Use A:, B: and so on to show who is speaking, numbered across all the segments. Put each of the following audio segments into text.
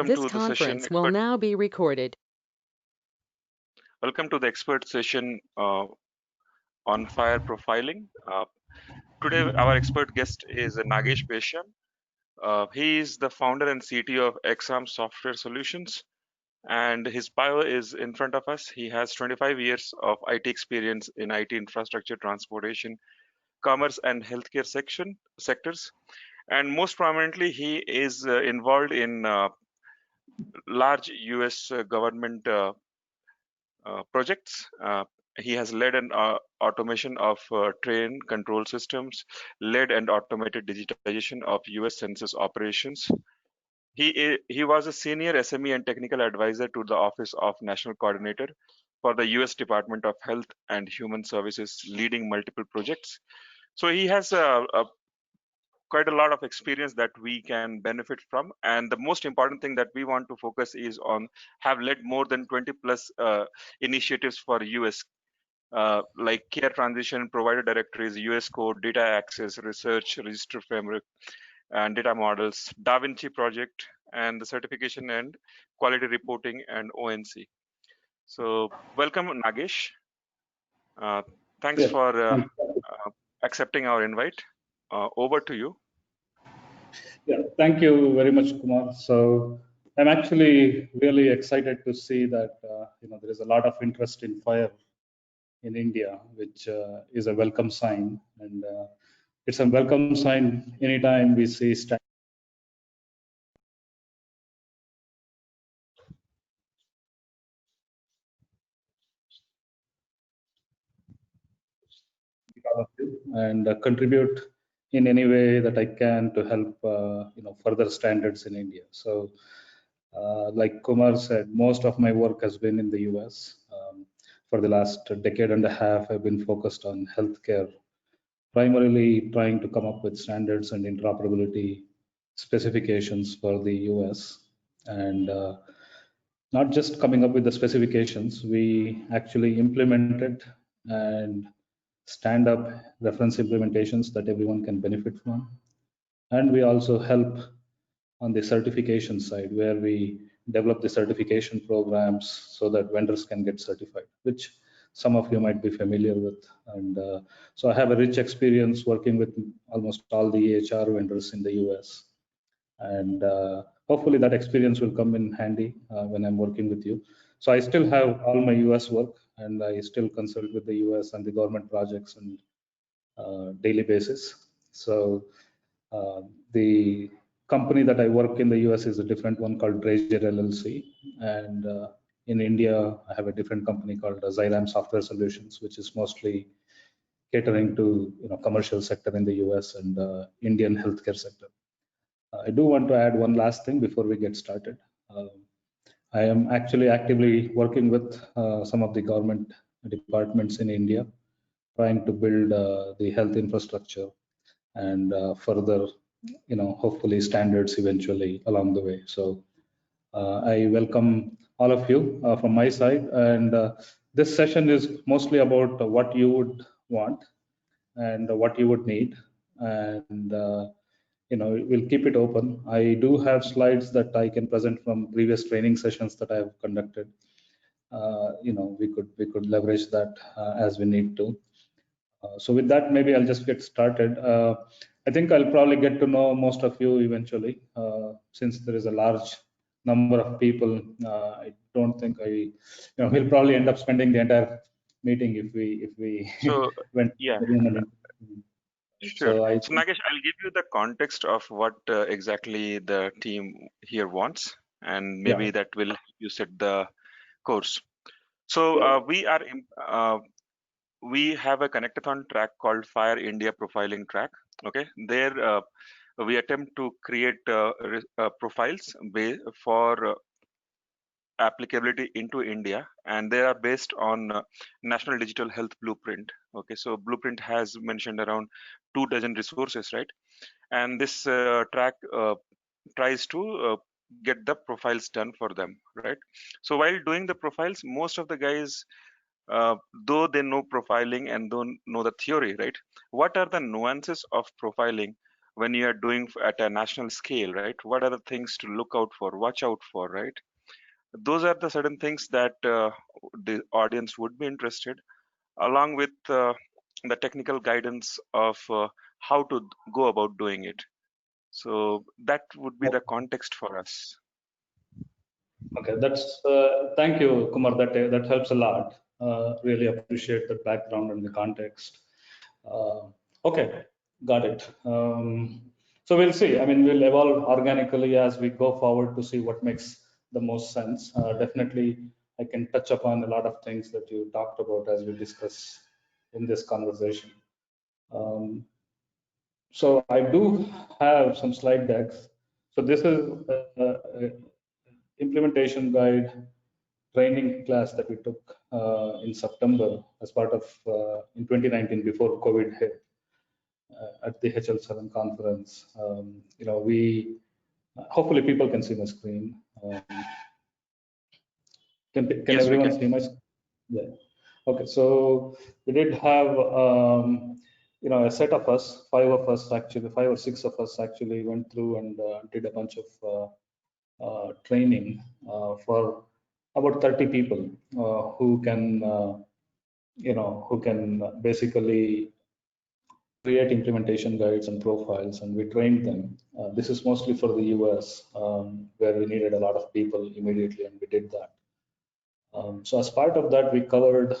A: This conference will now be recorded.
B: Welcome to the expert session on FHIR profiling. Today, our expert guest is Nagesh Bashyam. He is the founder and CTO of Exam Software Solutions, and his bio is in front of us. He has 25 years of IT experience in IT infrastructure, transportation, commerce, and healthcare sectors. And most prominently, he is involved in large US government projects. He has led an automation of train control systems, led and automated digitization of US census operations. He was a senior SME and technical advisor to the Office of National Coordinator for the US Department of Health and Human Services, leading multiple projects. So he has quite a lot of experience that we can benefit from, and the most important thing that we want to focus is on have led more than 20 plus initiatives for US, like care transition, provider directories, US code, data access, research, register framework, and data models, Da Vinci project, and the certification and quality reporting and ONC. So welcome, Nagesh. Thanks for accepting our invite. Over to you.
C: Yeah, thank you very much, Kumar. So I'm actually really excited to see that there is a lot of interest in FHIR in India, which is a welcome sign, and it's a welcome sign anytime we see and contribute in any way that I can to help further standards in India. So like Kumar said, most of my work has been in the US. For the last decade and a half, I've been focused on healthcare, primarily trying to come up with standards and interoperability specifications for the US. And not just coming up with the specifications, we actually implemented and stand up reference implementations that everyone can benefit from. And we also help on the certification side, where we develop the certification programs so that vendors can get certified, which some of you might be familiar with. And so I have a rich experience working with almost all the EHR vendors in the US. And hopefully that experience will come in handy when I'm working with you. So I still have all my US work, and I still consult with the US and the government projects on daily basis. So the company that I work in the US is a different one called Drager LLC, and in India I have a different company called Zyram Software Solutions, which is mostly catering to commercial sector in the US and Indian healthcare sector. I do want to add one last thing before we get started. I am actually actively working with some of the government departments in India, trying to build the health infrastructure and further, hopefully standards eventually along the way. So I welcome all of you from my side, and this session is mostly about what you would want and what you would need, and we'll keep it open. I do have slides that I can present from previous training sessions that I have conducted. We could leverage that as we need to. So with that, maybe I'll just get started. I think I'll probably get to know most of you eventually, since there is a large number of people. I don't think we'll probably end up spending the entire meeting if we went.
B: Yeah. Sure. So Nagesh, I'll give you the context of what exactly the team here wants, and maybe that will help you set the course. So we have a connectathon track called FHIR India Profiling Track. Okay, there we attempt to create profiles for applicability into India, and they are based on National Digital Health Blueprint. Okay, so Blueprint has mentioned around 24 resources, right? And this track tries to get the profiles done for them, right? So while doing the profiles, most of the guys, though they know profiling and don't know the theory, right? What are the nuances of profiling? when you are doing at a national scale, right? What are the things to look out for, watch out for, right? Those are the certain things that the audience would be interested, along with the technical guidance of how to go about doing it. So that would be the context for us.
C: Okay, that's thank you, Kumar. That helps a lot. Really appreciate the background and the context. Okay, got it. So we'll see. I mean, we'll evolve organically as we go forward to see what makes the most sense. Definitely, I can touch upon a lot of things that you talked about as we discuss in this conversation. So I do have some slide decks. So this is implementation guide training class that we took in September as part of in 2019 before COVID hit at the HL7 conference. We hopefully people can see my screen. Can
B: Yes,
C: everyone see my screen? Yeah. Okay. So we did have a set of us, 5 or 6 of us actually went through and did a bunch of training for about 30 people who can basically create implementation guides and profiles, and we trained them. This is mostly for the US, where we needed a lot of people immediately, and we did that. So as part of that, we covered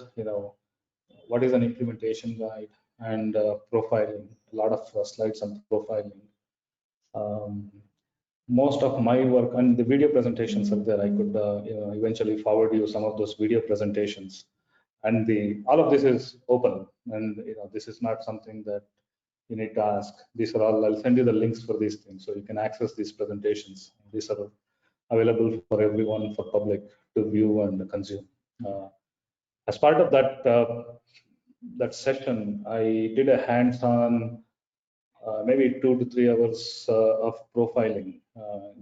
C: what is an implementation guide and profiling, a lot of slides on profiling. Most of my work, and the video presentations are there. I could eventually forward you some of those video presentations. And all of this is open, and this is not something that you need to ask. These are all, I'll send you the links for these things so you can access these presentations. These are available for everyone, for public to view and consume. As part of that session, I did a hands-on maybe 2 to 3 hours of profiling,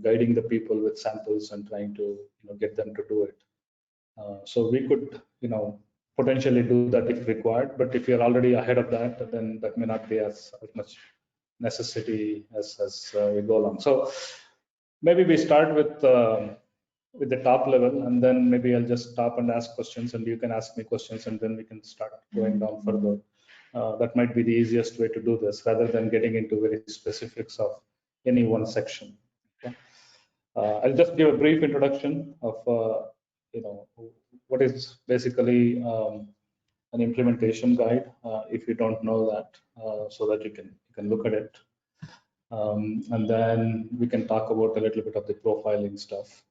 C: guiding the people with samples and trying to get them to do it. So we could potentially do that if required, but if you're already ahead of that, then that may not be as much necessity as we go along. So maybe we start with the top level, and then maybe I'll just stop and ask questions, and you can ask me questions, and then we can start going down further. That might be the easiest way to do this, rather than getting into very specifics of any one section. Okay? I'll just give a brief introduction of what is basically an implementation guide, if you don't know that, so that you can look at it. And then we can talk about a little bit of the profiling stuff,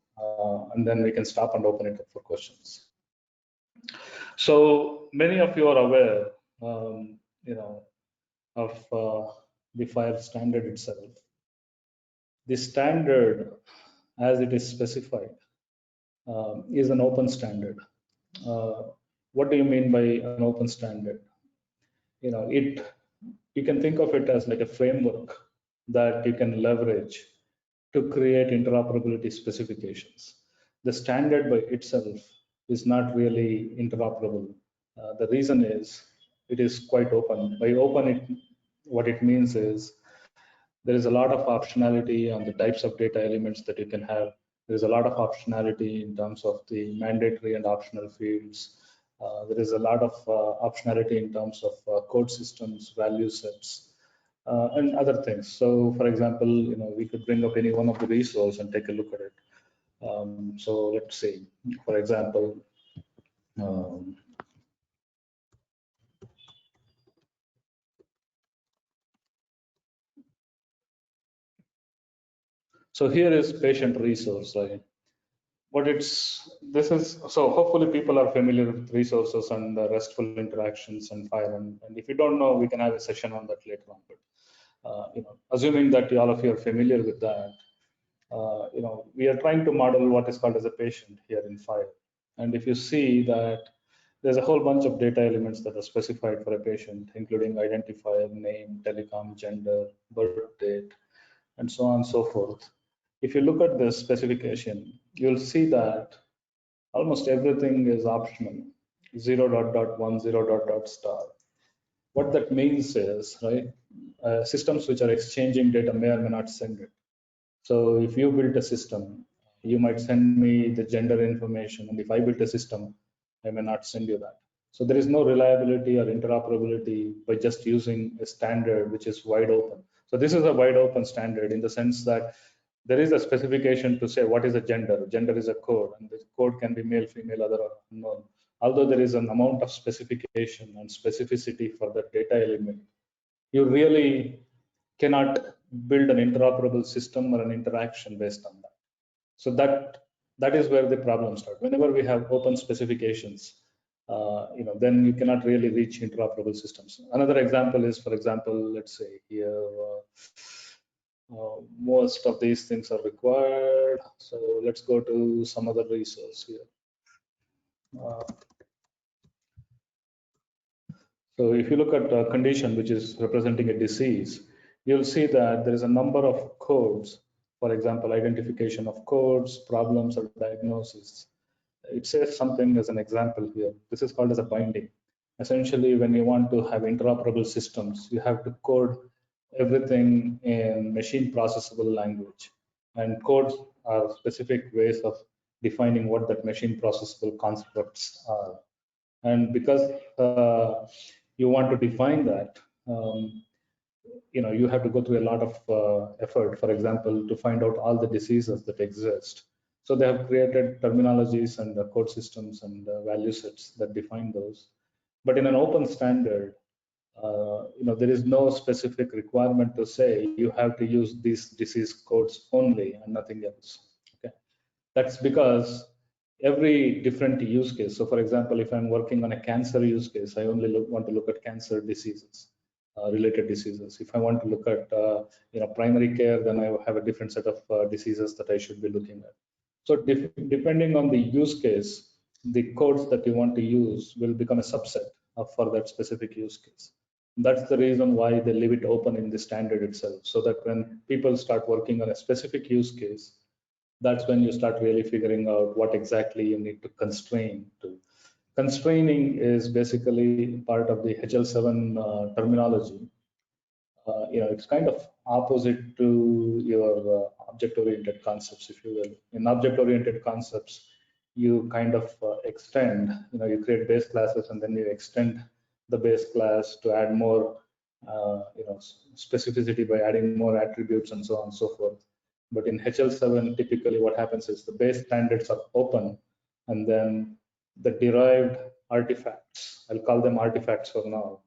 C: and then we can stop and open it up for questions. So many of you are aware, of the FHIR standard itself. The standard, as it is specified, is an open standard. What do you mean by an open standard? You can think of it as like a framework that you can leverage to create interoperability specifications. The standard by itself is not really interoperable. The reason is it is quite open. By open, what it means is there is a lot of optionality on the types of data elements that you can have. There is a lot of optionality in terms of the mandatory and optional fields. There is a lot of optionality in terms of code systems, value sets, and other things. So, for example, we could bring up any one of the resources and take a look at it. So let's see, for example, so here is patient resource, right? So hopefully people are familiar with resources and RESTful interactions and FHIR, and if you don't know, we can have a session on that later on. But assuming that all of you are familiar with that, we are trying to model what is called as a patient here in FHIR. And if you see that there's a whole bunch of data elements that are specified for a patient, including identifier, name, telecom, gender, birth date, and so on and so forth. If you look at the specification, you'll see that almost everything is optional, 0.1, 0.1 star. What that means is, right, systems which are exchanging data may or may not send it. So if you built a system, you might send me the gender information, and if I built a system, I may not send you that. So there is no reliability or interoperability by just using a standard which is wide open. So this is a wide open standard in the sense that there is a specification to say what is a gender. Gender is a code, and the code can be male, female, other, or unknown. Although there is an amount of specification and specificity for the data element, you really cannot build an interoperable system or an interaction based on that. So that is where the problems start. Whenever we have open specifications, then you cannot really reach interoperable systems. Another example is, for example, let's say here, most of these things are required. So let's go to some other resource here. So if you look at a condition which is representing a disease, you'll see that there is a number of codes, for example, identification of codes, problems, or diagnosis. It says something as an example here. This is called as a binding. Essentially, when you want to have interoperable systems, you have to code everything in machine processable language. And codes are specific ways of defining what that machine processable constructs are. And because you want to define that, you have to go through a lot of effort, for example, to find out all the diseases that exist. So they have created terminologies and code systems and value sets that define those. But in an open standard, there is no specific requirement to say you have to use these disease codes only and nothing else. Okay, that's because every different use case. So, for example, if I'm working on a cancer use case, I only want to look at cancer diseases. Related diseases. If I want to look at primary care, then I have a different set of diseases that I should be looking at. So depending on the use case, the codes that you want to use will become a subset for that specific use case. That's the reason why they leave it open in the standard itself, so that when people start working on a specific use case, that's when you start really figuring out what exactly you need to constrain to. Constraining is basically part of the HL7 terminology. It's kind of opposite to your object-oriented concepts, if you will. In object-oriented concepts, you kind of extend, you create base classes and then you extend the base class to add more, specificity by adding more attributes and so on and so forth. But in HL7, typically what happens is the base standards are open, and then the derived artifacts, I'll call them artifacts for now,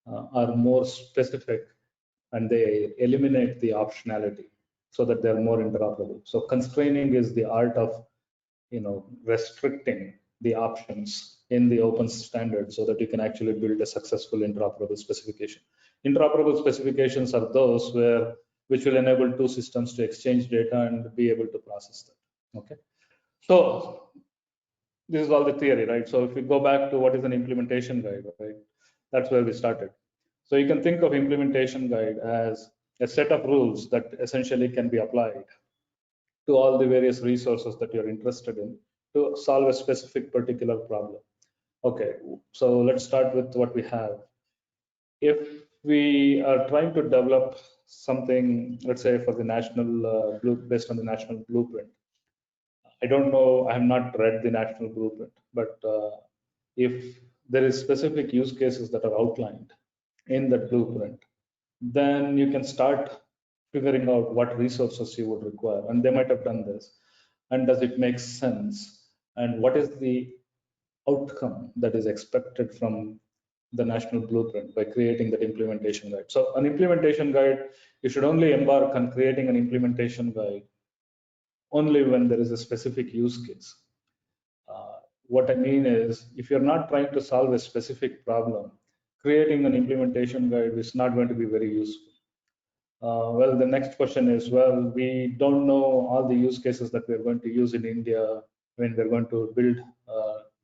C: are more specific, and they eliminate the optionality so that they're more interoperable. So constraining is the art of restricting the options in the open standard so that you can actually build a successful interoperable specification. Interoperable specifications are those which will enable two systems to exchange data and be able to process that. Okay, so this is all the theory, right? So if we go back to what is an implementation guide, right? That's where we started. So you can think of implementation guide as a set of rules that essentially can be applied to all the various resources that you're interested in to solve a specific particular problem. Okay, so let's start with what we have. If we are trying to develop something, let's say for the national based on the national blueprint, I don't know, I have not read the national blueprint, but if there is specific use cases that are outlined in that blueprint, then you can start figuring out what resources you would require. And they might have done this. And does it make sense? And what is the outcome that is expected from the national blueprint by creating that implementation guide? So an implementation guide, you should only embark on creating an implementation guide only when there is a specific use case. What I mean is, if you're not trying to solve a specific problem, creating an implementation guide is not going to be very useful. Well, the next question is, well, we don't know all the use cases that we're going to use in India when we're going to build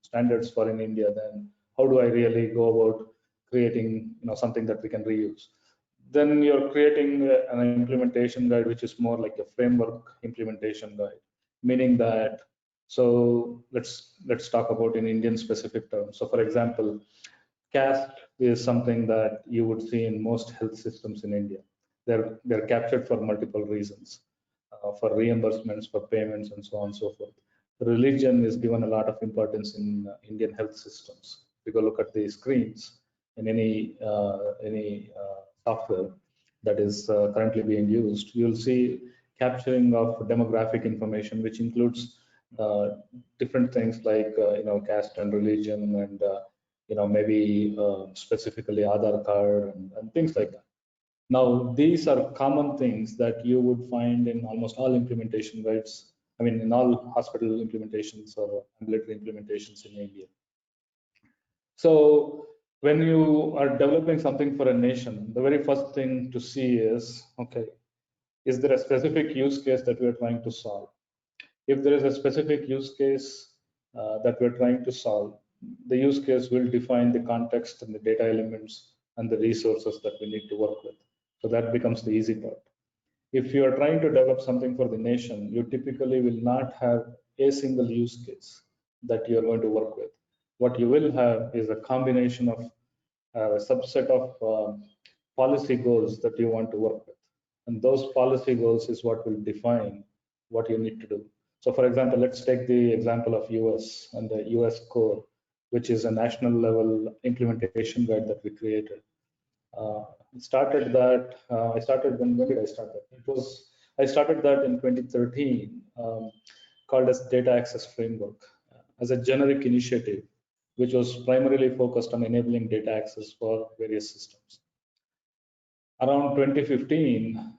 C: standards for in India. Then how do I really go about creating something that we can reuse? Then you're creating an implementation guide, which is more like a framework implementation guide, meaning that, so let's talk about in Indian specific terms. So for example, caste is something that you would see in most health systems in India. They're captured for multiple reasons, for reimbursements, for payments, and so on and so forth. Religion is given a lot of importance in Indian health systems. If you go look at the screens in any software that is currently being used, you'll see capturing of demographic information, which includes different things like caste and religion, and maybe specifically Aadhaar card and things like that. Now, these are common things that you would find in almost all implementation guides. I mean, in all hospital implementations or ambulatory implementations in India. So when you are developing something for a nation, the very first thing to see is, okay, is there a specific use case that we are trying to solve? If there is a specific use case that we're trying to solve, the use case will define the context and the data elements and the resources that we need to work with. So that becomes the easy part. If you are trying to develop something for the nation, you typically will not have a single use case that you're going to work with. What you will have is a combination of a subset of policy goals that you want to work with. And those policy goals is what will define what you need to do. So for example, let's take the example of US and the US core, which is a national level implementation guide that we created. I started that when did I start that? I started that in 2013, called as Data Access Framework, as a generic initiative, which was primarily focused on enabling data access for various systems. Around 2015,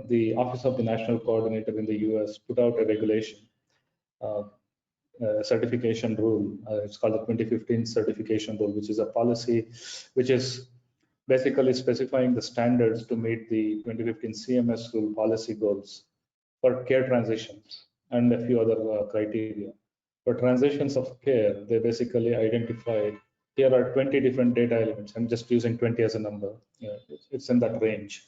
C: the Office of the National Coordinator in the US put out a regulation, certification rule. It's called the 2015 certification rule, which is a policy which is basically specifying the standards to meet the 2015 CMS rule policy goals for care transitions and a few other criteria. For transitions of care, they basically identified here are 20 different data elements. I'm just using 20 as a number. It's in that range.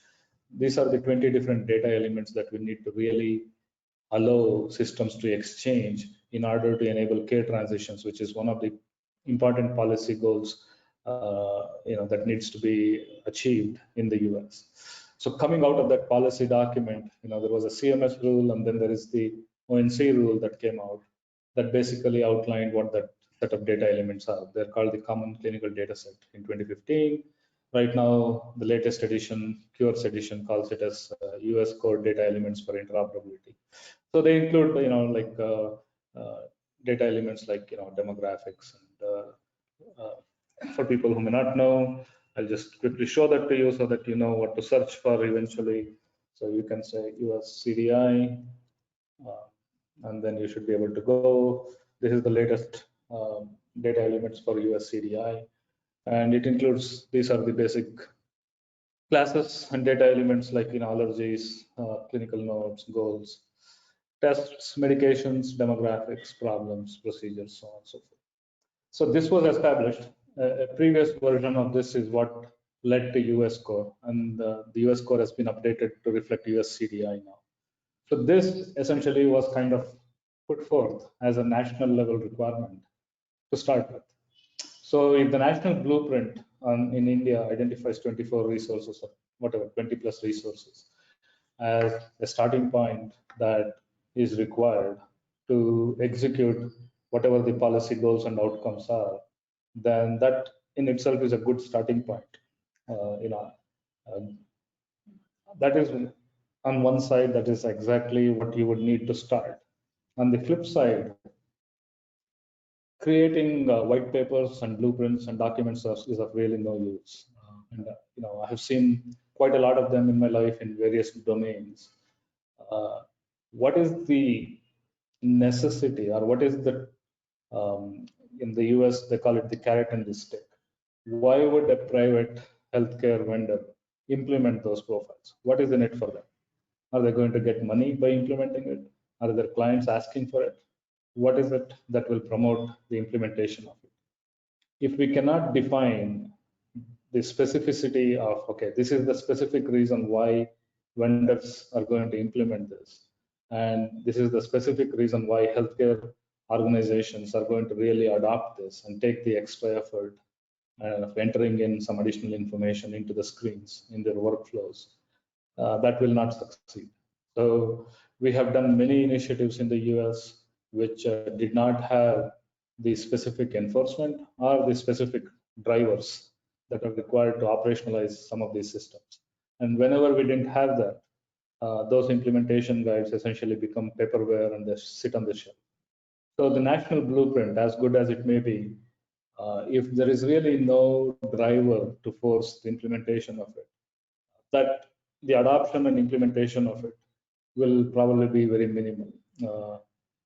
C: These are the 20 different data elements that we need to really allow systems to exchange in order to enable care transitions, which is one of the important policy goals that needs to be achieved in the US. So coming out of that policy document, there was a CMS rule, and then there is the ONC rule that came out that basically outlined what that set of data elements are. They're called the Common Clinical Data Set in 2015. Right now, the latest edition, QRS edition, calls it as US Core Data Elements for Interoperability. So they include, data elements like, demographics. And for people who may not know, I'll just quickly show that to you so that you know what to search for eventually. So you can say US CDI, and then you should be able to go. This is the latest data elements for US CDI. And it includes, these are the basic classes and data elements like allergies, clinical notes, goals, tests, medications, demographics, problems, procedures, so on and so forth. So this was established. A previous version of this is what led to US core, and the US core has been updated to reflect US CDI now. So this essentially was kind of put forth as a national level requirement to start with. So if the national blueprint in India identifies 24 resources or whatever, 20 plus resources as a starting point that is required to execute whatever the policy goals and outcomes are, then that in itself is a good starting point. That is on one side, that is exactly what you would need to start. On the flip side, creating white papers and blueprints and documents is of really no use. I have seen quite a lot of them in my life in various domains. What is the necessity, or what is the in the US they call it the carrot and the stick? Why would a private healthcare vendor implement those profiles? What is in it for them? Are they going to get money by implementing it? Are their clients asking for it? What is it that will promote the implementation of it? If we cannot define the specificity of, okay, this is the specific reason why vendors are going to implement this, and this is the specific reason why healthcare organizations are going to really adopt this and take the extra effort of entering in some additional information into the screens in their workflows, that will not succeed. So we have done many initiatives in the US which did not have the specific enforcement or the specific drivers that are required to operationalize some of these systems. And whenever we didn't have that, those implementation guides essentially become paperware and they sit on the shelf. So the national blueprint, as good as it may be, if there is really no driver to force the implementation of it, that the adoption and implementation of it will probably be very minimal,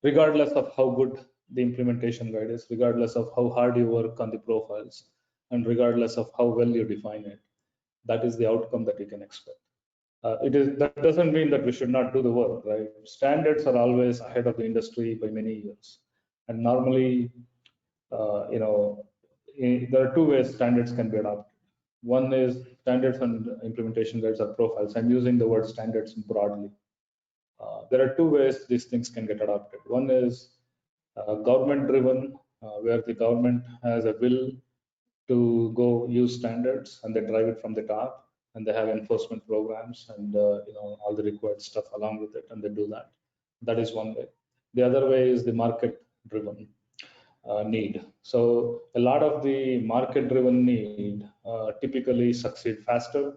C: regardless of how good the implementation guide is, regardless of how hard you work on the profiles, and regardless of how well you define it. That is the outcome that you can expect. That doesn't mean that we should not do the work, right? Standards are always ahead of the industry by many years, and normally, there are two ways standards can be adopted. One is standards and implementation guides are profiles. I'm using the word standards broadly. There are two ways these things can get adopted. One is government driven, where the government has a will to go use standards and they drive it from the top and they have enforcement programs and all the required stuff along with it and they do that. That is one way. The other way is the market driven need. So a lot of the market driven need typically succeed faster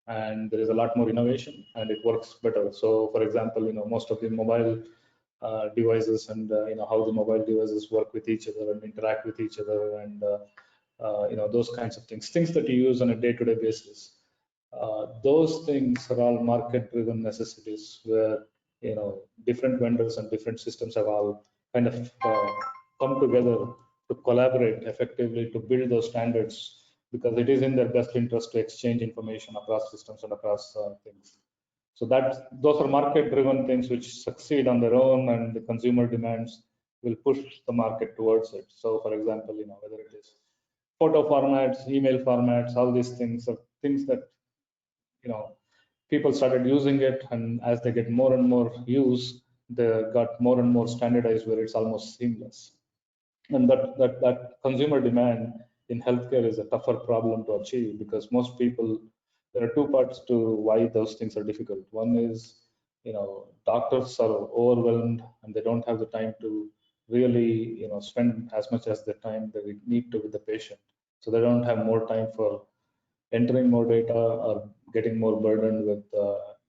C: and there is a lot more innovation and it works better. So for example, most of the mobile devices and how the mobile devices work with each other and interact with each other and those kinds of things that you use on a day-to-day basis. Those things are all market-driven necessities where different vendors and different systems have all kind of come together to collaborate effectively to build those standards because it is in their best interest to exchange information across systems and across things. So those are market-driven things which succeed on their own, and the consumer demands will push the market towards it. So, for example, whether it is photo formats, email formats, all these things are things that people started using it, and as they get more and more use, they got more and more standardized where it's almost seamless. And that consumer demand in healthcare is a tougher problem to achieve because most people, there are two parts to why those things are difficult. One is, doctors are overwhelmed and they don't have the time to really, spend as much as the time they need to with the patient. So they don't have more time for entering more data or getting more burdened with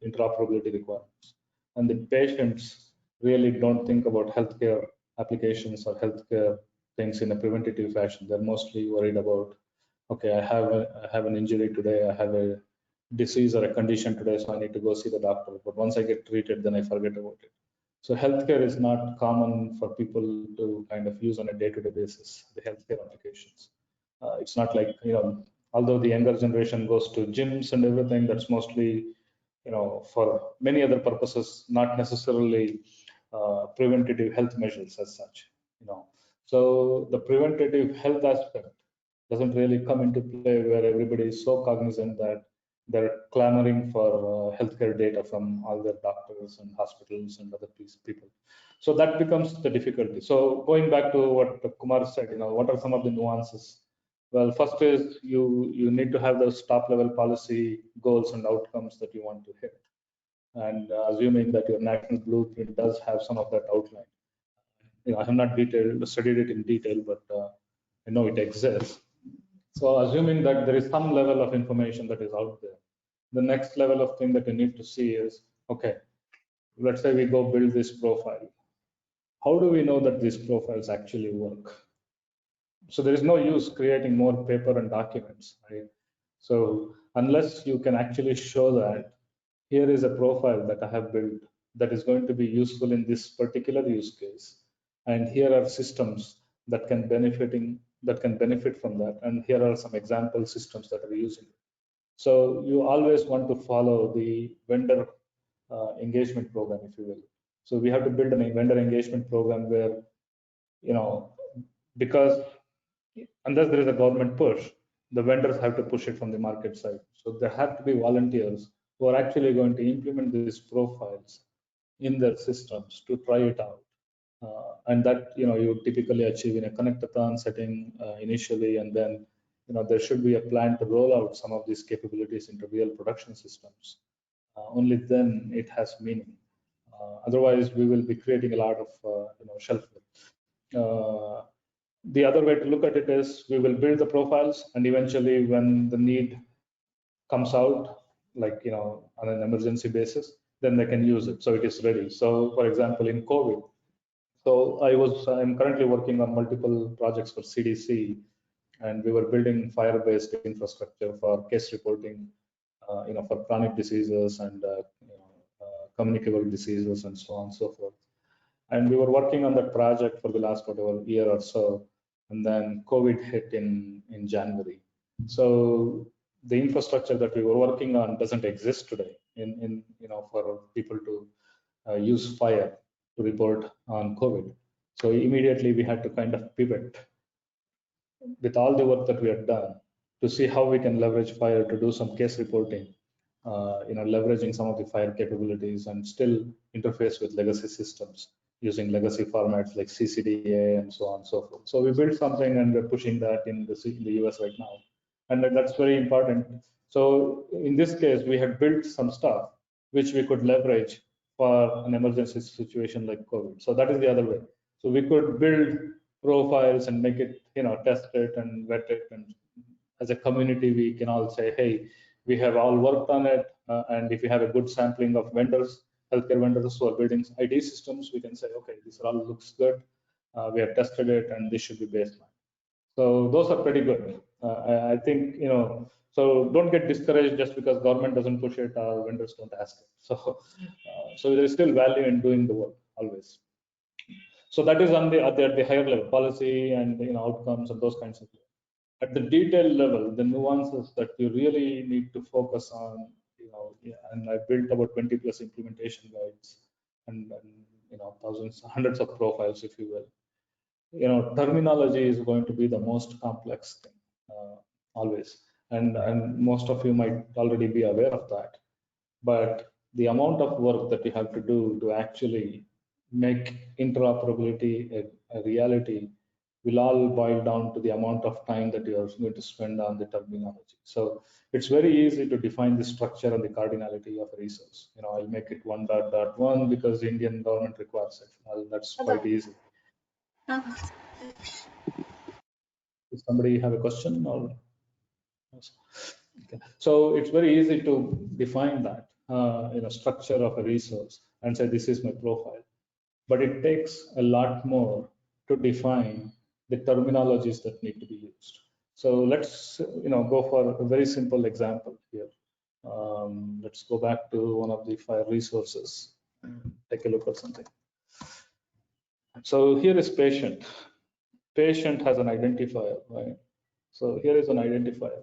C: interoperability requirements. And the patients really don't think about healthcare applications or healthcare things in a preventative fashion. They're mostly worried about, okay, I have an injury today, I have a disease or a condition today, so I need to go see the doctor. But once I get treated, then I forget about it. So healthcare is not common for people to kind of use on a day-to-day basis, the healthcare applications. It's not like, although the younger generation goes to gyms and everything, that's mostly, for many other purposes, not necessarily preventative health measures as such, So the preventative health aspect doesn't really come into play where everybody is so cognizant that they're clamoring for healthcare data from all their doctors and hospitals and other people. So that becomes the difficulty. So going back to what Kumar said, what are some of the nuances? Well, first is you need to have those top level policy goals and outcomes that you want to hit. And assuming that your national blueprint does have some of that outline. I have not studied it in detail, but I know it exists. So assuming that there is some level of information that is out there, the next level of thing that you need to see is, okay, let's say we go build this profile. How do we know that these profiles actually work? So there is no use creating more paper and documents, right? So unless you can actually show that here is a profile that I have built that is going to be useful in this particular use case, and here are systems that can benefit from that, and here are some example systems that are using it. So you always want to follow the vendor engagement program, if you will. So we have to build a vendor engagement program where, because unless there is a government push, the vendors have to push it from the market side. So there have to be volunteers who are actually going to implement these profiles in their systems to try it out. And that you typically achieve in a connectathon setting initially, and then there should be a plan to roll out some of these capabilities into real production systems. Only then it has meaning. Otherwise, we will be creating a lot of shelfware. The other way to look at it is we will build the profiles, and eventually, when the need comes out, like on an emergency basis, then they can use it. So it is ready. So, for example, in COVID, I'm currently working on multiple projects for CDC, and we were building FHIR-based infrastructure for case reporting, for chronic diseases and communicable diseases and so on and so forth. And we were working on that project for the last whatever year or so, and then COVID hit in January. So the infrastructure that we were working on doesn't exist today for people to use FHIR to report on COVID. So immediately we had to kind of pivot with all the work that we had done to see how we can leverage FHIR to do some case reporting, leveraging some of the FHIR capabilities and still interface with legacy systems using legacy formats like CCDA and so on and so forth. So we built something and we're pushing that in the US right now. And that's very important. So in this case, we had built some stuff which we could leverage for an emergency situation like COVID. So that is the other way. So we could build profiles and make it, test it and vet it. And as a community, we can all say, hey, we have all worked on it. And if we have a good sampling of vendors, healthcare vendors who are building IT systems, we can say, okay, this all looks good. We have tested it and this should be baseline. So those are pretty good. I think, so don't get discouraged just because government doesn't push it or vendors don't ask it. So there is still value in doing the work always. So that is on at the higher level, policy and outcomes and those kinds of things. At the detailed level, the nuances that you really need to focus on, and I built about 20 plus implementation guides and thousands, hundreds of profiles, if you will. Terminology is going to be the most complex thing always, and most of you might already be aware of that. But the amount of work that you have to do to actually make interoperability a reality will all boil down to the amount of time that you are going to spend on the terminology. So it's very easy to define the structure and the cardinality of a resource. I'll make it 1.1 because the Indian government requires it. Well, that's quite easy. Does somebody have a question or? Okay. So it's very easy to define that structure of a resource and say this is my profile, but it takes a lot more to define the terminologies that need to be used. So let's go for a very simple example here. Let's go back to one of the FHIR resources and take a look at something. So here is patient. Patient has an identifier, right? So here is an identifier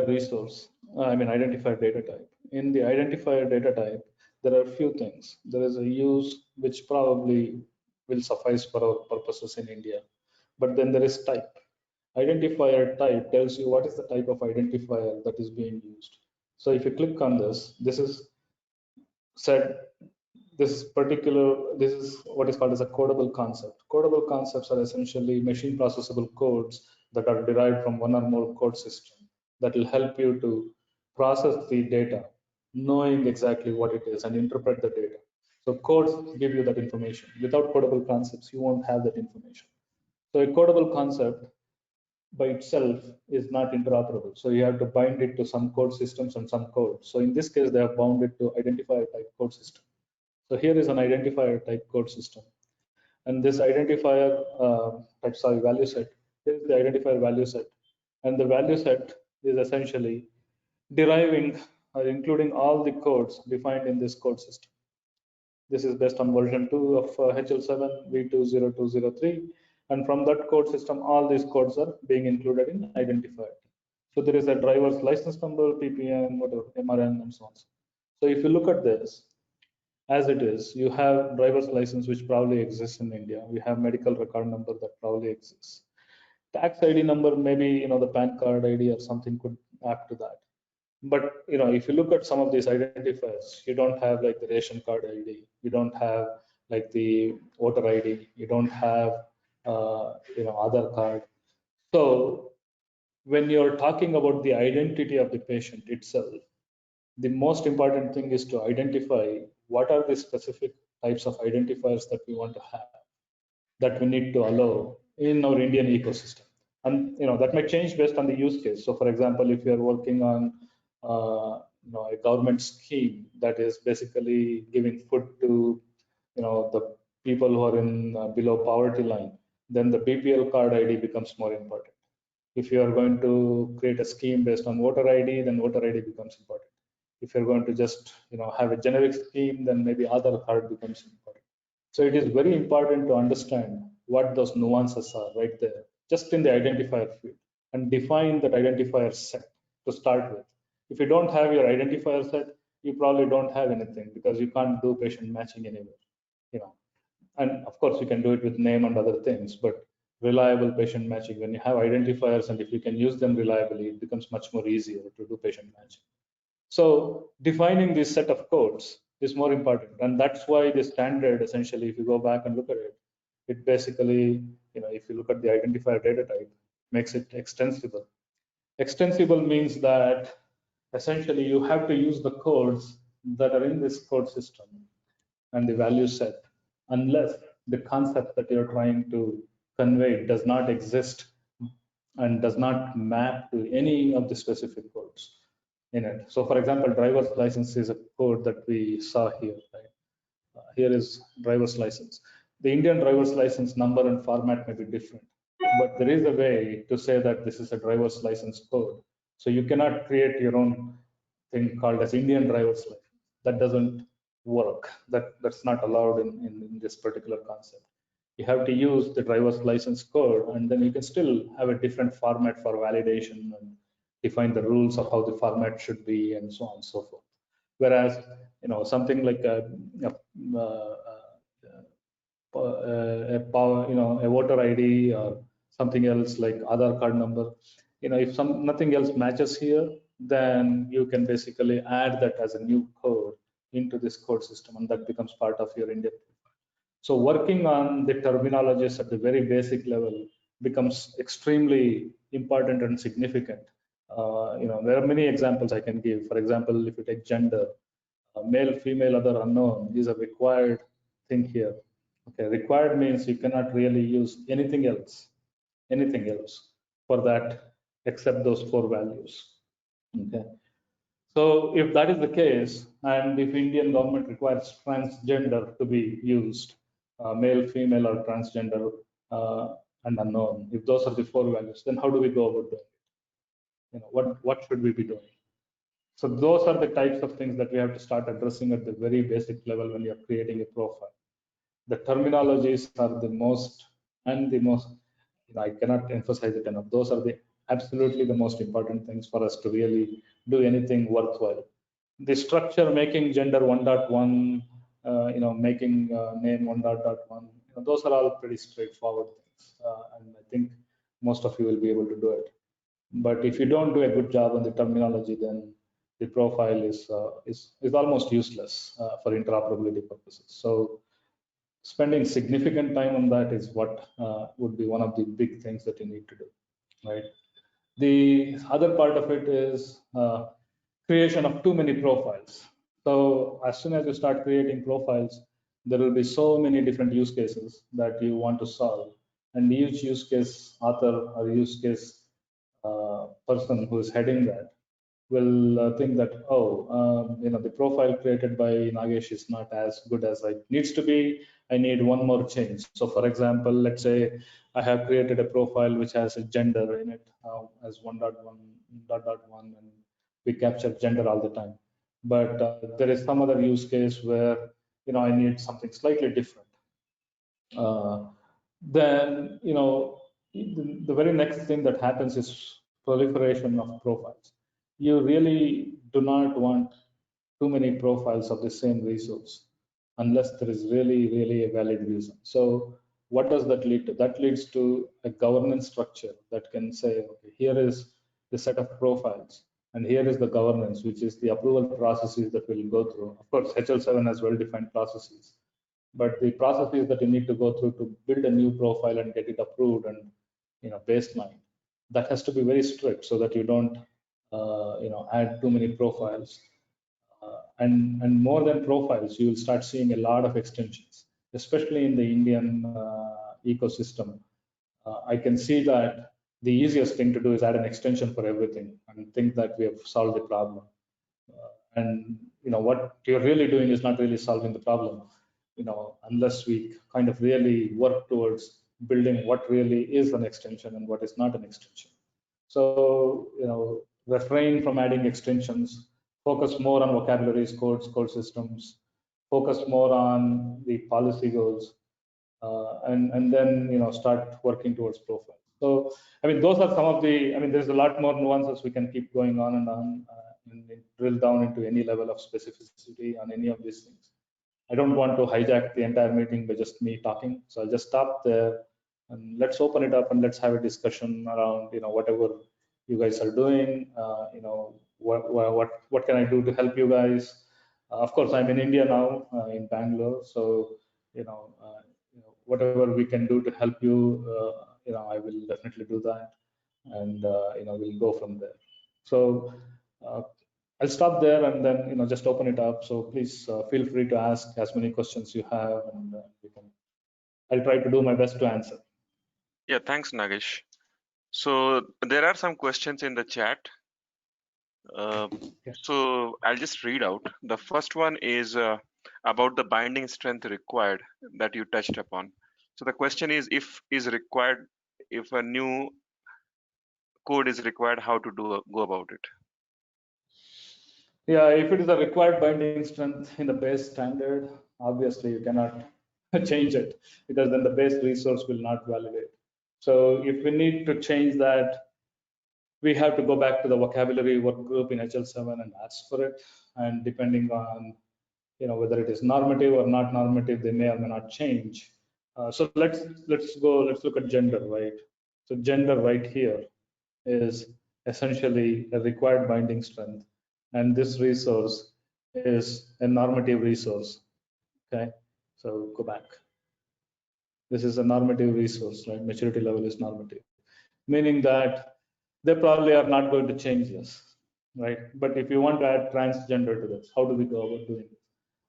C: resource, identifier data type. In the identifier data type, there are a few things. There is a use which probably will suffice for our purposes in India, but then there is type. Identifier type tells you what is the type of identifier that is being used. So if you click on this, this is said, this is what is called as a codable concept. Codable concepts are essentially machine processable codes that are derived from one or more code system that will help you to process the data, knowing exactly what it is and interpret the data. So codes give you that information. Without codable concepts, you won't have that information. So a codable concept by itself is not interoperable. So you have to bind it to some code systems and some code. So in this case, they have bound it to identifier type code system. So here is an identifier type code system. And this identifier value set, here is the identifier value set. And the value set is essentially deriving or including all the codes defined in this code system. This is based on version 2 of HL7 V20203. And from that code system, all these codes are being included in identifier. So there is a driver's license number, PPM, whatever, MRN, and so on. So if you look at this, as it is, you have driver's license, which probably exists in India. We have medical record number that probably exists. Tax ID number, maybe the PAN card ID or something could act to that. But if you look at some of these identifiers, you don't have like the ration card ID, you don't have like the voter ID, you don't have Aadhaar card. So when you're talking about the identity of the patient itself, the most important thing is to identify what are the specific types of identifiers that we want to have, that we need to allow in our Indian ecosystem. And that might change based on the use case. So for example, if you're working on a government scheme that is basically giving food to the people who are in below poverty line, then the BPL card ID becomes more important. If you are going to create a scheme based on voter ID, then voter ID becomes important. If you're going to just have a generic scheme, then maybe Aadhaar card becomes important. So it is very important to understand what those nuances are right there, just in the identifier field, and define that identifier set to start with. If you don't have your identifier set, you probably don't have anything, because you can't do patient matching anywhere. And of course you can do it with name and other things, but reliable patient matching, when you have identifiers and if you can use them reliably, it becomes much more easier to do patient matching. So defining this set of codes is more important, and that's why the standard, essentially, if you go back and look at it, it basically, if you look at the identifier data type, makes it extensible. Extensible means that essentially you have to use the codes that are in this code system and the value set, unless the concept that you're trying to convey does not exist and does not map to any of the specific codes in it. So for example, driver's license is a code that we saw here, right? Here is driver's license. The Indian driver's license number and format may be different, but there is a way to say that this is a driver's license code. So you cannot create your own thing called as Indian driver's license. That doesn't work. That's not allowed in this particular concept. You have to use the driver's license code, and then you can still have a different format for validation and define the rules of how the format should be and so on and so forth. Whereas, something like a voter ID or something else like Aadhaar card number, if nothing else matches here, then you can basically add that as a new code into this code system, and that becomes part of your Indian. So working on the terminologies at the very basic level becomes extremely important and significant. There are many examples I can give. For example, if you take gender, male, female, other, unknown is a required thing here. Okay, required means you cannot really use anything else for that except those 4 values. Okay. So if that is the case, and if Indian government requires transgender to be used, male, female, or transgender, and unknown, if those are the 4 values, then how do we go about doing it? What should we be doing? So those are the types of things that we have to start addressing at the very basic level when you're creating a profile. The terminologies are the most, I cannot emphasize it enough. Those are the absolutely the most important things for us to really do anything worthwhile. The structure, making gender 1.1, making name 1.1, those are all pretty straightforward things, and I think most of you will be able to do it. But if you don't do a good job on the terminology, then the profile is almost useless for interoperability purposes. So spending significant time on that is what would be one of the big things that you need to do, right? The other part of it is creation of too many profiles. So as soon as you start creating profiles, there will be so many different use cases that you want to solve, and each use case author or use case person who is heading that will think that, oh, the profile created by Nagesh is not as good as it needs to be. I need one more change. So for example, let's say I have created a profile which has a gender in it as 1.1, and we capture gender all the time. But there is some other use case where, I need something slightly different. Then, the very next thing that happens is proliferation of profiles. You really do not want too many profiles of the same resource unless there is really a valid reason. So what does that lead to? That leads to a governance structure that can say, okay, here is the set of profiles, and here is the governance, which is the approval processes that we'll go through. Of course, HL7 has well-defined processes, but the processes that you need to go through to build a new profile and get it approved and baseline, that has to be very strict so that you don't add too many profiles. And more than profiles, you will start seeing a lot of extensions, especially in the Indian ecosystem. I can see that the easiest thing to do is add an extension for everything and think that we have solved the problem. And what you're really doing is not really solving the problem, unless we kind of really work towards building what really is an extension and what is not an extension. So, refrain from adding extensions, focus more on vocabularies, codes, code systems, focus more on the policy goals, and then, start working towards profiles. So, I mean, those are some of the, there's a lot more nuances we can keep going on and on and drill down into any level of specificity on any of these things. I don't want to hijack the entire meeting by just me talking. So I'll just stop there and let's open it up and let's have a discussion around, whatever you guys are doing, what can I do to help you guys? Of course, I'm in India now, in Bangalore. So, whatever we can do to help you, I will definitely do that. And, we'll go from there. So, I'll stop there and then just open it up. So please feel free to ask as many questions you have, and I'll try to do my best to answer.
B: Yeah, thanks, Nagesh. So there are some questions in the chat. So I'll just read out. The first one is about the binding strength required that you touched upon. So the question is, if a new code is required, how to go about it?
C: Yeah, if it is a required binding strength in the base standard, obviously you cannot change it because then the base resource will not validate. So if we need to change that, we have to go back to the vocabulary work group in HL7 and ask for it. And depending on whether it is normative or not normative, they may or may not change. So let's look at gender, right? So gender right here is essentially a required binding strength, and this resource is a normative resource. Okay, so go back. This is a normative resource, right? Maturity level is normative, meaning that they probably are not going to change this, right? But if you want to add transgender to this, how do we go about doing it?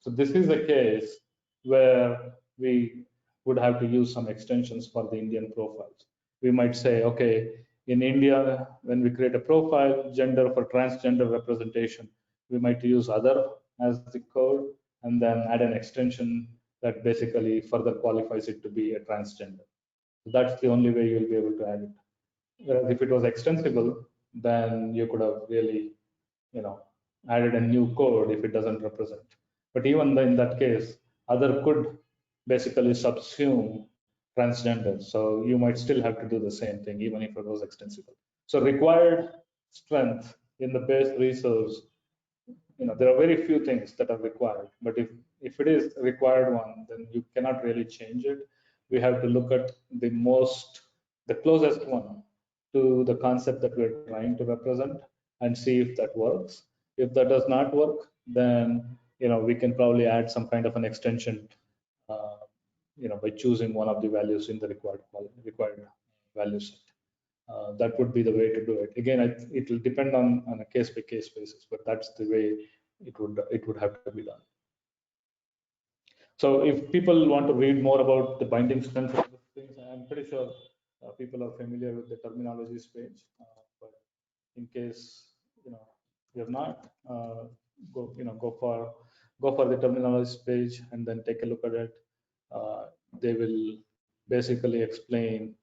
C: So this is a case where we would have to use some extensions for the Indian profiles. We might say, okay, in India, when we create a profile, gender for transgender representation, we might use other as the code and then add an extension that basically further qualifies it to be a transgender. So that's the only way you'll be able to add it. Whereas if it was extensible, then you could have really, added a new code if it doesn't represent. But even in that case, other could basically subsume transgender. So you might still have to do the same thing, even if it was extensible. So required strength in the base resource, there are very few things that are required. But if it is a required one, then you cannot really change it. We have to look at the closest one to the concept that we're trying to represent and see if that works. If that does not work, then we can probably add some kind of an extension, by choosing one of the values in the required value set. That would be the way to do it. Again, it will depend on a case-by-case basis, but that's the way it would have to be done. So if people want to read more about the binding strength of the things, I'm pretty sure people are familiar with the terminologies page. But in case you're not, go for the terminologies page and then take a look at it. They will basically explain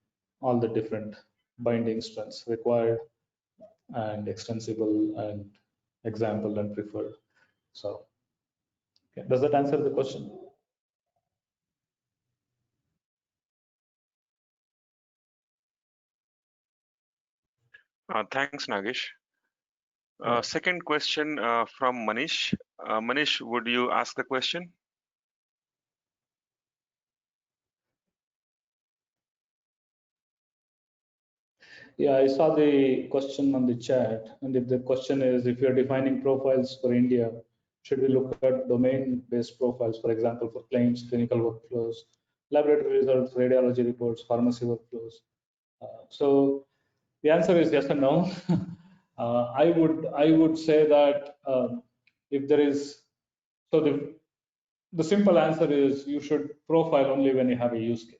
C: all the different binding strengths required and extensible and example and preferred. So, okay. Does that answer the question?
B: Thanks, Nagesh. Second question from Manish. Manish, would you ask the question?
C: Yeah, I saw the question on the chat. And if the question is, if you're defining profiles for India, should we look at domain-based profiles, for example, for claims, clinical workflows, laboratory results, radiology reports, pharmacy workflows? So The answer is yes and no. I would say that if there is, so the simple answer is you should profile only when you have a use case.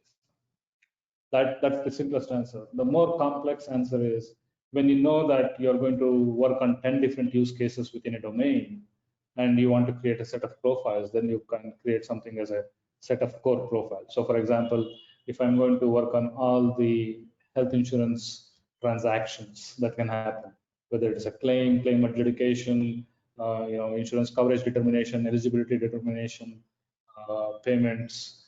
C: That's the simplest answer. The more complex answer is when you know that you're going to work on 10 different use cases within a domain and you want to create a set of profiles, then you can create something as a set of core profiles. So for example, if I'm going to work on all the health insurance transactions that can happen, whether it's a claim adjudication, insurance coverage determination, eligibility determination, payments,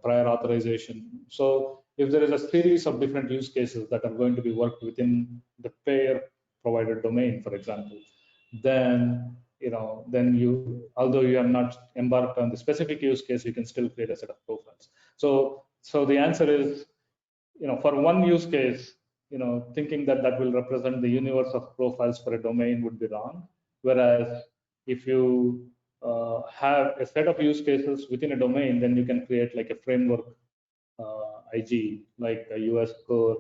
C: prior authorization. So if there is a series of different use cases that are going to be worked within the payer provided domain, for example, then although you have not embarked on the specific use case, you can still create a set of profiles. So the answer is, for one use case, thinking that that will represent the universe of profiles for a domain would be wrong. Whereas if you have a set of use cases within a domain, then you can create like a framework IG, like a US core.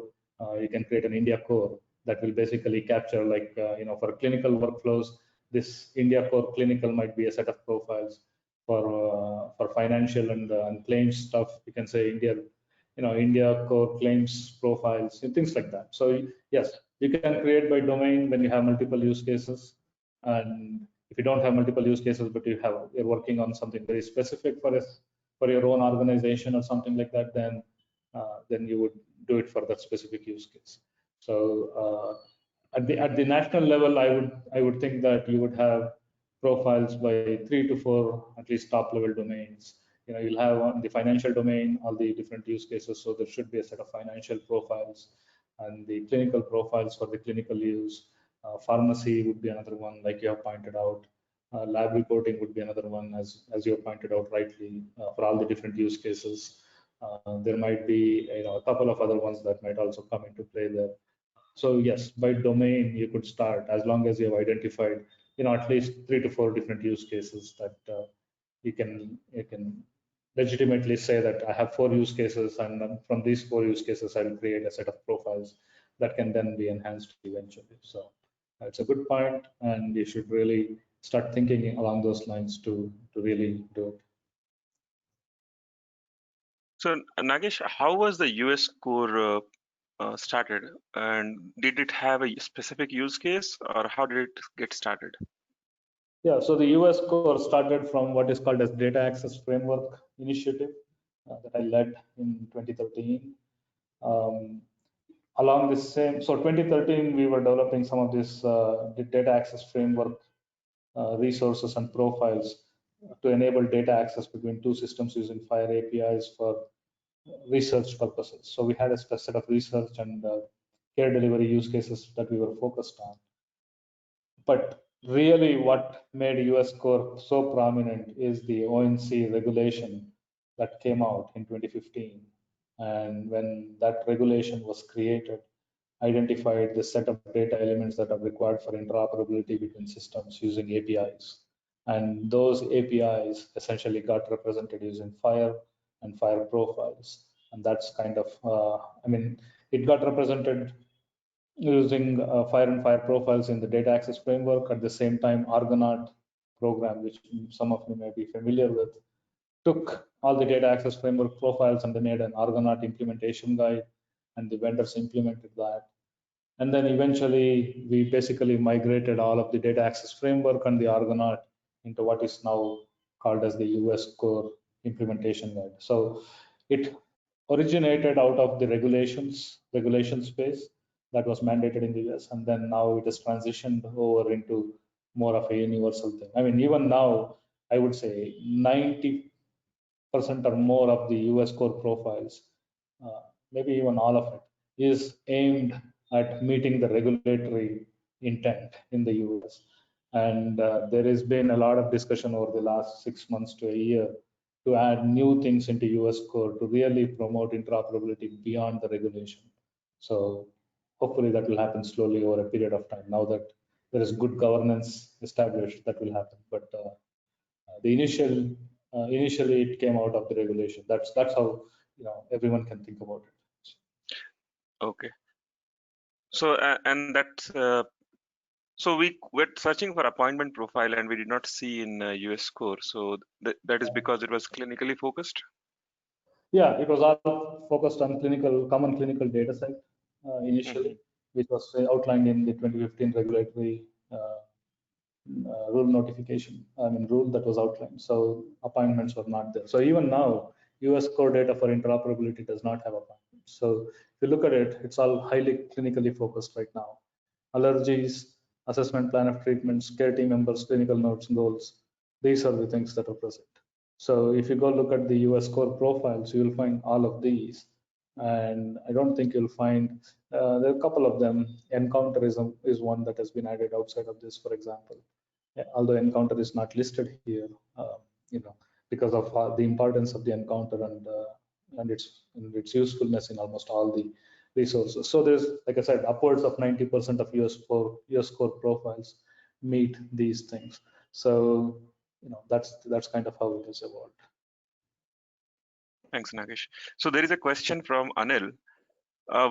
C: You can create an India core that will basically capture, like, for clinical workflows, this India core clinical might be a set of profiles. For financial and claims stuff, you can say India core claims profiles and things like that. So yes, you can create by domain when you have multiple use cases. And if you don't have multiple use cases, but you're working on something very specific for your own organization or something like that, then you would do it for that specific use case. So at the national level, I would think that you would have profiles by 3 to 4 at least top level domains. You'll have on the financial domain all the different use cases, so there should be a set of financial profiles and the clinical profiles for the clinical use. Pharmacy would be another one, like you have pointed out. Lab reporting would be another one, as you have pointed out rightly, for all the different use cases. There might be a couple of other ones that might also come into play there. So yes, by domain you could start, as long as you have identified at least 3 to 4 different use cases that you can legitimately say that I have 4 use cases, and from these 4 use cases I will create a set of profiles that can then be enhanced eventually. So it's a good point, and you should really start thinking along those lines to really do it.
B: So Nagesh, how was the US core started, and did it have a specific use case, or how did it get started?
C: Yeah, so the US core started from what is called as Data Access Framework Initiative that I led in 2013. Along the same, so 2013, we were developing some of this data access framework resources and profiles to enable data access between two systems using FHIR APIs for research purposes. So we had a set of research and care delivery use cases that we were focused on. But really what made US core so prominent is the ONC regulation that came out in 2015. And when that regulation was created, identified the set of data elements that are required for interoperability between systems using APIs. And those APIs essentially got represented using FHIR and FHIR profiles. And that's kind of, it got represented using FHIR and FHIR profiles in the data access framework. At the same time, Argonaut program, which some of you may be familiar with, took all the data access framework profiles and they made an Argonaut implementation guide, and the vendors implemented that. And then eventually we basically migrated all of the data access framework and the Argonaut into what is now called as the US core implementation guide. So it originated out of the regulation space that was mandated in the US, and then now it has transitioned over into more of a universal thing. I mean, even now, I would say 90% or more of the US core profiles, maybe even all of it, is aimed at meeting the regulatory intent in the US. And there has been a lot of discussion over the last 6 months to a year to add new things into US core to really promote interoperability beyond the regulation. So hopefully that will happen slowly over a period of time. Now that there is good governance established, that will happen. But the initially it came out of the regulation. That's how everyone can think about it.
B: Okay. So and that's so we were searching for appointment profile and we did not see in US score. So that is because it was clinically focused.
C: Yeah, it was all focused on common clinical data set initially, which was outlined in the 2015 regulatory rule notification, rule that was outlined. So appointments were not there. So even now, US core data for interoperability does not have appointments. So if you look at it, it's all highly clinically focused right now. Allergies, assessment plan of treatments, care team members, clinical notes and goals. These are the things that are present. So if you go look at the US core profiles, you will find all of these. And I don't think you'll find, there are a couple of them. Encounter is one that has been added outside of this, for example. Although encounter is not listed here, because of the importance of the encounter and its usefulness in almost all the resources. So there's, like I said, upwards of 90% of US core profiles meet these things. So that's kind of how it has evolved.
B: Thanks, Nagesh. So there is a question from Anil.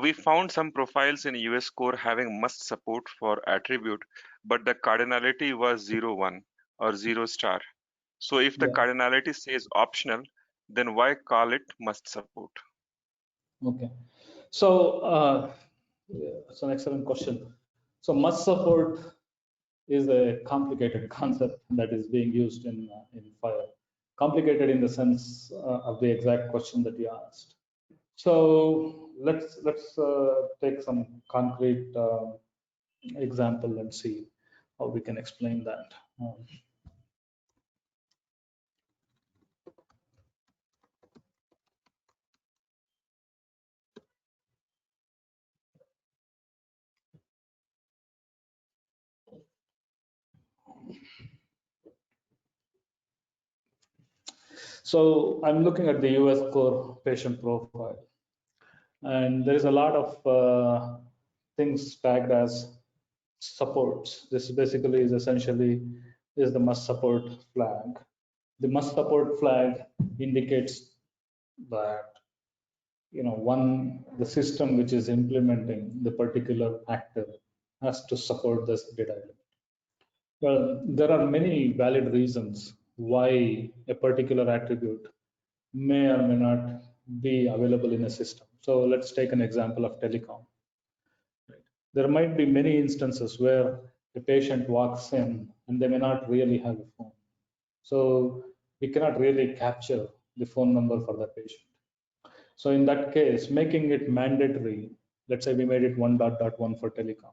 B: We found some profiles in US core having must support for attribute, but the cardinality was 0, 1 or 0 star. So if the cardinality says optional, then why call it must support?
C: Okay, so it's an excellent question. So must support is a complicated concept that is being used in FHIR. Complicated in the sense of the exact question that you asked. So let's take some concrete example and see how we can explain that. So I'm looking at the US core patient profile, and there is a lot of things tagged as supports. This basically is essentially is the must support flag. The must support flag indicates that the system which is implementing the particular actor has to support this data element. Well, there are many valid reasons why a particular attribute may or may not be available in a system. So let's take an example of telecom. There might be many instances where a patient walks in and they may not really have a phone. So we cannot really capture the phone number for that patient. So in that case, making it mandatory, let's say we made it 1.1 for telecom.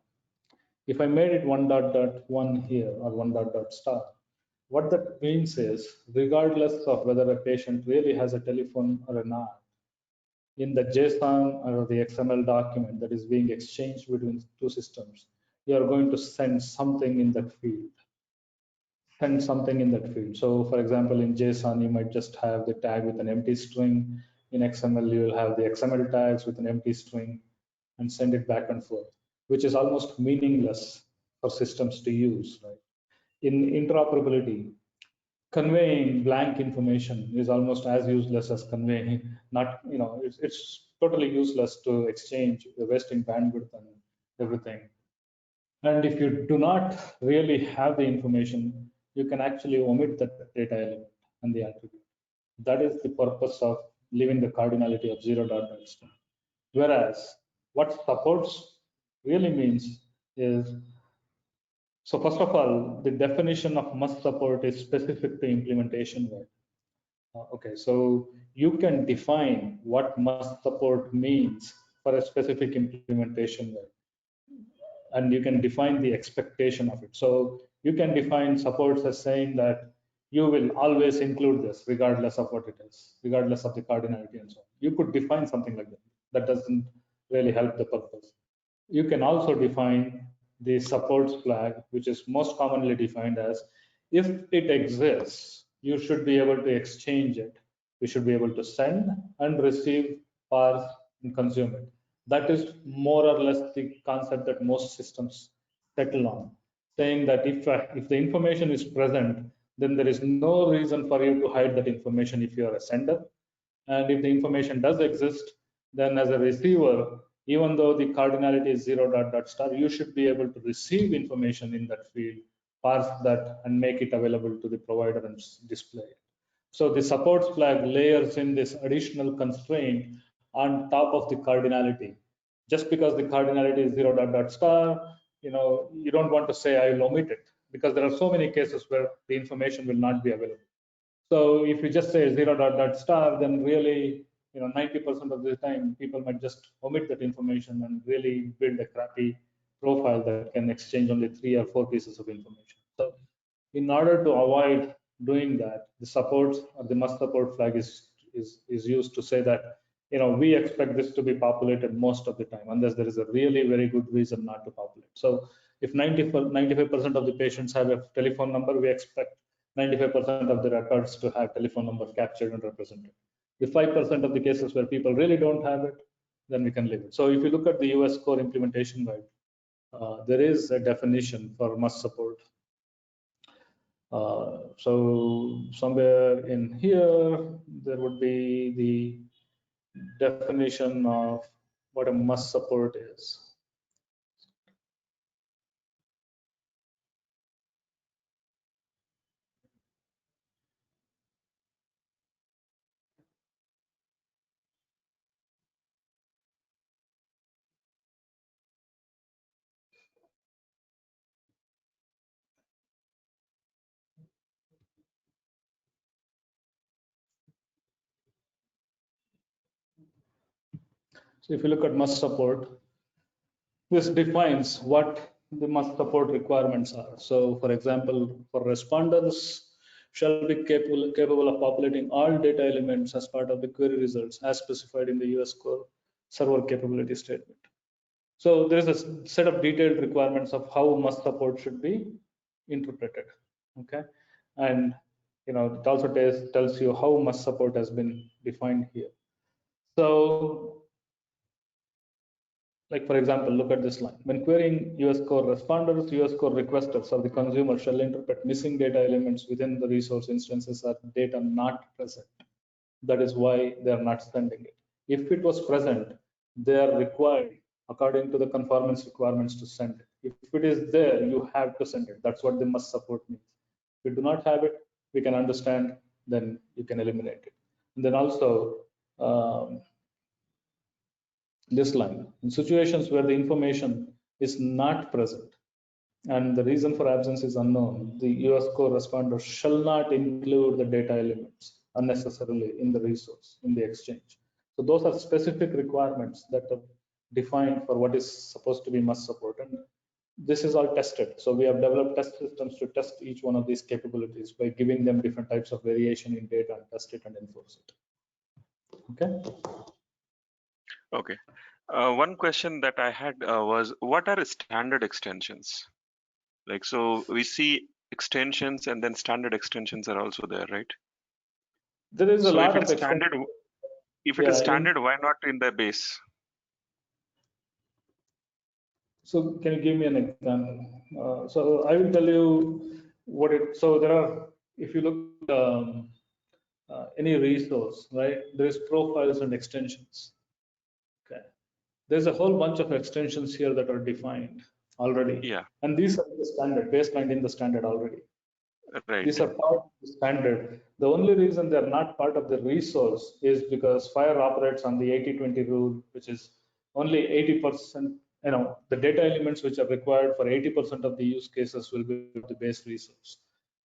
C: If I made it 1.1 here or 1.1 star, what that means is, regardless of whether a patient really has a telephone or not, in the JSON or the XML document that is being exchanged between two systems, you are going to send something in that field. So for example, in JSON, you might just have the tag with an empty string. In XML, you will have the XML tags with an empty string and send it back and forth, which is almost meaningless for systems to use, right? In interoperability, conveying blank information is almost as useless as conveying it's totally useless to exchange, wasting bandwidth and everything. And if you do not really have the information, you can actually omit the data element and the attribute. That is the purpose of leaving the cardinality of 0.1. Whereas what supports really means is, so first of all, the definition of must support is specific to implementation web. Okay, so you can define what must support means for a specific implementation web, and you can define the expectation of it. So you can define supports as saying that you will always include this regardless of what it is, regardless of the cardinality and so on. You could define something like that. That doesn't really help the purpose. You can also define the supports flag, which is most commonly defined as, if it exists, you should be able to exchange it. You should be able to send and receive, parse, and consume it. That is more or less the concept that most systems settle on, saying that if the information is present, then there is no reason for you to hide that information if you are a sender. And if the information does exist, then as a receiver, even though the cardinality is 0 dot dot star, you should be able to receive information in that field, parse that, and make it available to the provider and display it. So the supports flag layers in this additional constraint on top of the cardinality. Just because the cardinality is 0 dot dot star, you don't want to say I will omit it, because there are so many cases where the information will not be available. So if you just say 0 dot dot star, then really 90% of the time people might just omit that information and really build a crappy profile that can exchange only 3 or 4 pieces of information. So in order to avoid doing that, the supports or the must support flag is used to say that we expect this to be populated most of the time, unless there is a really very good reason not to populate. So if 95% of the patients have a telephone number, we expect 95% of the records to have telephone number captured and represented. The 5% of the cases where people really don't have it, then we can leave it. So if you look at the US core implementation guide, there is a definition for must support. So somewhere in here, there would be the definition of what a must support is. So if you look at must support, this defines what the must support requirements are. So for example, for responders shall be capable of populating all data elements as part of the query results as specified in the US core server capability statement. So there is a set of detailed requirements of how must support should be interpreted. Okay, and it also tells you how must support has been defined here. So like for example, look at this line. When querying US core responders, US core requesters or the consumer shall interpret missing data elements within the resource instances as data not present. That is why they are not sending it. If it was present, they are required according to the conformance requirements to send it. If it is there, you have to send it. That's what the must support means. If you do not have it, we can understand, then you can eliminate it. And then also, this line, in situations where the information is not present and the reason for absence is unknown, the US core responder shall not include the data elements unnecessarily in the resource, in the exchange. So those are specific requirements that are defined for what is supposed to be must support. And this is all tested. So we have developed test systems to test each one of these capabilities by giving them different types of variation in data and test it and enforce it. Okay.
B: Okay. One question that I had was, what are standard extensions? Like, so we see extensions and then standard extensions are also there, right?
C: There is a lot of
B: standard. If it is standard, why not in the base?
C: So can you give me an example? So I will tell you what it. So there are, if you look any resource, right? There is profiles and extensions. Okay. There's a whole bunch of extensions here that are defined already.
B: Yeah.
C: And these are the standard, baseline in the standard already.
B: Right.
C: These are part of the standard. The only reason they're not part of the resource is because FHIR operates on the 80-20 rule, which is only 80%. The data elements which are required for 80% of the use cases will be the base resource.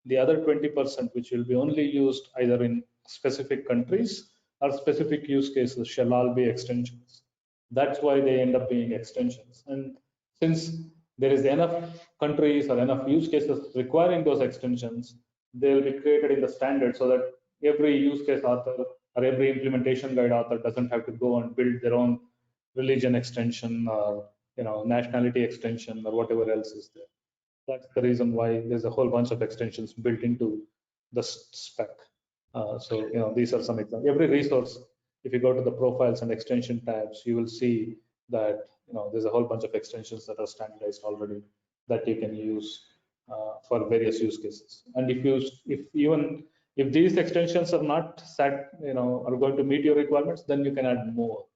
C: The other 20%, which will be only used either in specific countries or specific use cases, shall all be extensions. That's why they end up being extensions. And since there is enough countries or enough use cases requiring those extensions, they will be created in the standard so that every use case author or every implementation guide author doesn't have to go and build their own religion extension or nationality extension or whatever else is there. That's the reason why there's a whole bunch of extensions built into the spec. So these are some examples. Every resource, if you go to the profiles and extension tabs, you will see that there's a whole bunch of extensions that are standardized already that you can use for various use cases. And if these extensions are not set, are going to meet your requirements, then you can add more.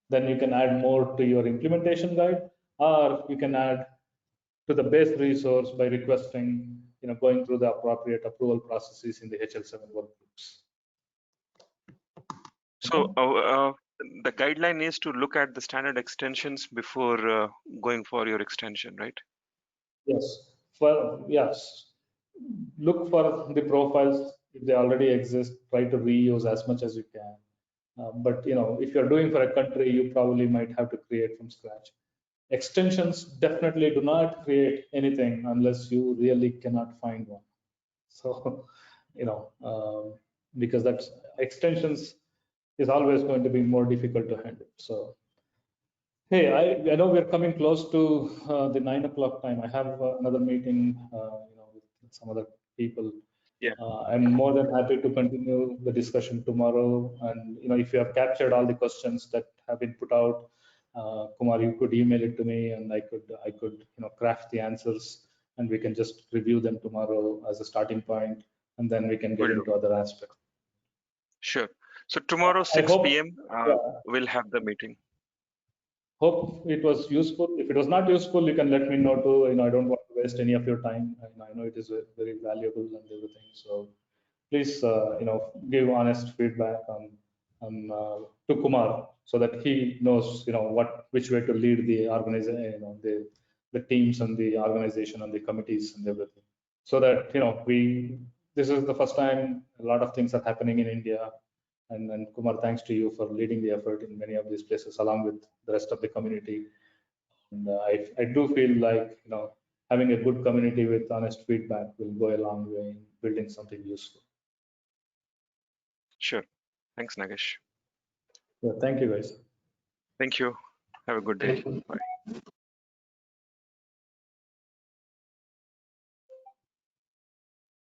C: then you can add more to your implementation guide, or you can add to the base resource by requesting, going through the appropriate approval processes in the HL7 workgroups.
B: So the guideline is to look at the standard extensions before going for your extension, right?
C: Yes. Yes. Look for the profiles if they already exist. Try to reuse as much as you can. But if you're doing for a country, you probably might have to create from scratch. Extensions definitely do not create anything unless you really cannot find one. So, because that's extensions is always going to be more difficult to handle. So, hey, I know we're coming close to the 9 o'clock time. I have another meeting, with some other people.
B: Yeah.
C: I'm more than happy to continue the discussion tomorrow. And if you have captured all the questions that have been put out, Kumar, you could email it to me, and I could craft the answers, and we can just review them tomorrow as a starting point, and then we can get into other aspects.
B: Sure. So tomorrow 6 p.m. We'll have the meeting.
C: Hope it was useful. If it was not useful, you can let me know too. I don't want to waste any of your time. I know it is very valuable and everything. So please, give honest feedback on to Kumar, so that he knows, which way to lead the organization, the teams and the organization and the committees and everything. So that this is the first time a lot of things are happening in India. And Kumar, thanks to you for leading the effort in many of these places along with the rest of the community. And I do feel like having a good community with honest feedback will go a long way in building something useful.
B: Sure. Thanks, Nagesh.
C: Yeah, thank you, guys.
B: Thank you. Have a good day. Bye.